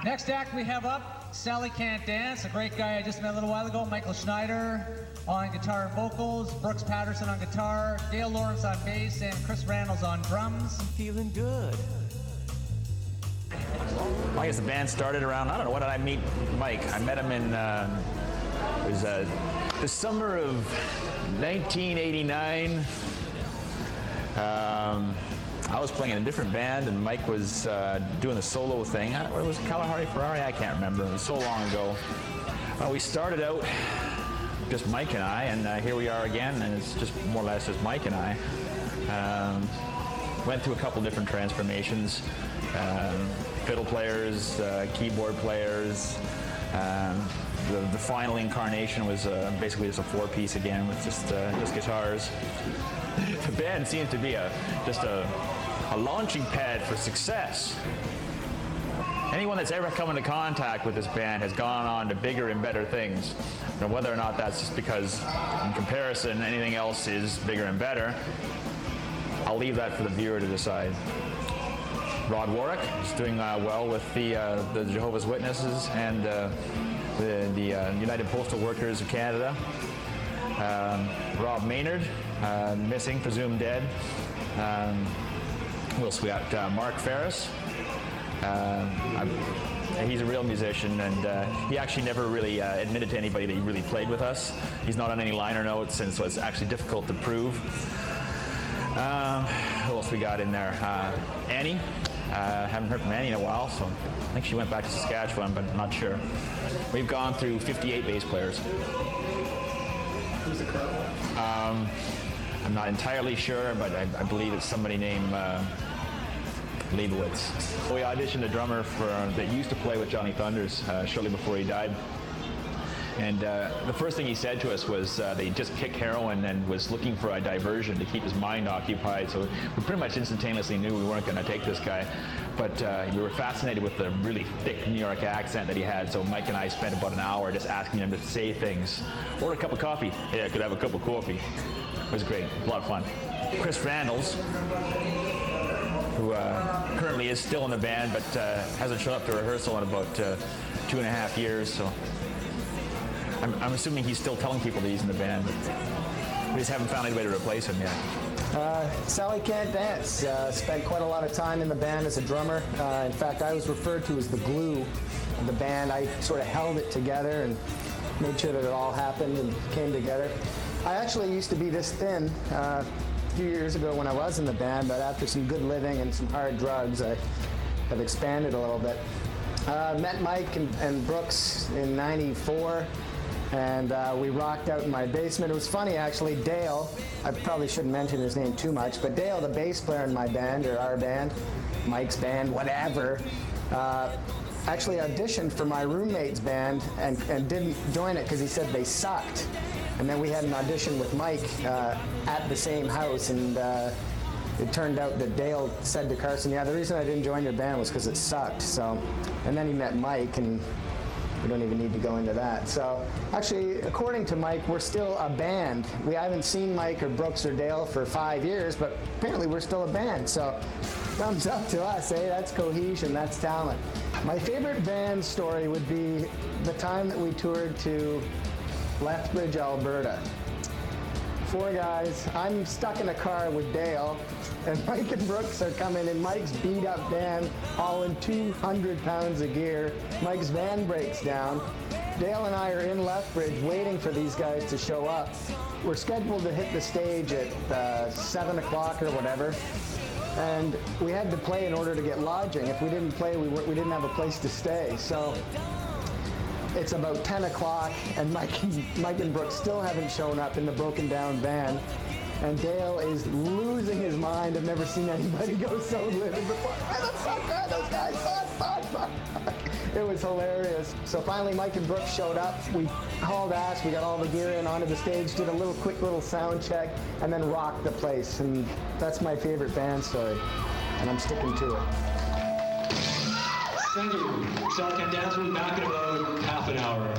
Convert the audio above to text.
Next act we have up, Sally Can't Dance, a great guy I just met a little while ago, Michael Schneider on guitar and vocals, Brooks Patterson on guitar, Dale Lawrence on bass, and Chris Randalls on drums. I'm feeling good. I guess the band started around, I don't know, when did I meet Mike? I met him in, it was the summer of 1989. I was playing in a different band, and Mike was doing the solo thing. What was it, Kalahari Ferrari? I can't remember. It was so long ago. We started out just Mike and I, and here we are again, and it's just more or less just Mike and I. Went through a couple different transformations. Fiddle players, keyboard players. The final incarnation was basically just a four-piece again with just guitars. The band seems to be just a launching pad for success. Anyone that's ever come into contact with this band has gone on to bigger and better things. Now, whether or not that's just because, in comparison, anything else is bigger and better, I'll leave that for the viewer to decide. Rod Warwick is doing well with the Jehovah's Witnesses and the United Postal Workers of Canada. Rob Maynard, missing, presumed dead. Who else we got? Mark Ferris. He's a real musician, and he actually never really admitted to anybody that he really played with us. He's not on any liner notes, and so it's actually difficult to prove. Who else we got in there? Annie. Haven't heard from Annie in a while, so I think she went back to Saskatchewan, but I'm not sure. We've gone through 58 bass players. Who's the current one? I'm not entirely sure, but I believe it's somebody named Leibowitz. We auditioned a drummer that used to play with Johnny Thunders shortly before he died. And the first thing he said to us was that he just kicked heroin and was looking for a diversion to keep his mind occupied. So we pretty much instantaneously knew we weren't going to take this guy. But we were fascinated with the really thick New York accent that he had. So Mike and I spent about an hour just asking him to say things. Order a cup of coffee. Yeah, I could have a cup of coffee. It was great. A lot of fun. Chris Randalls, who currently is still in the band, but hasn't shown up to rehearsal in about 2.5 years. So I'm assuming he's still telling people that he's in the band. We just haven't found anybody to replace him yet. Sally Can't Dance. Spent quite a lot of time in the band as a drummer. In fact, I was referred to as the glue of the band. I sort of held it together and made sure that it all happened and came together. I actually used to be this thin a few years ago when I was in the band, but after some good living and some hard drugs, I have expanded a little bit. Met Mike and Brooks in '94. And we rocked out in my basement. It was funny, actually. Dale, I probably shouldn't mention his name too much, but Dale, the bass player in my band, or our band, Mike's band, whatever, actually auditioned for my roommate's band and didn't join it because he said they sucked. And then we had an audition with Mike at the same house, and it turned out that Dale said to Carson, yeah, the reason I didn't join your band was because it sucked. So, and then he met Mike, and we don't even need to go into that. So actually, according to Mike, we're still a band. We haven't seen Mike or Brooks or Dale for 5 years, but apparently we're still a band. So thumbs up to us, eh? That's cohesion, that's talent. My favorite band story would be the time that we toured to Lethbridge, Alberta. 4 guys. I'm stuck in a car with Dale, and Mike and Brooks are coming in Mike's beat-up van, hauling 200 pounds of gear. Mike's van breaks down. Dale and I are in Lethbridge waiting for these guys to show up. We're scheduled to hit the stage at 7 o'clock or whatever, and we had to play in order to get lodging. If we didn't play, we didn't have a place to stay. So it's about 10 o'clock, and Mike and Brooks still haven't shown up in the broken down van. And Dale is losing his mind. I've never seen anybody go so livid before. Where the fuck are those guys? Fuck. It was hilarious. So finally Mike and Brooks showed up. We hauled ass, we got all the gear in onto the stage, did a quick little sound check, and then rocked the place. And that's my favorite band story, and I'm sticking to it. Thank you. Sally Can't Dance will be back in about half an hour.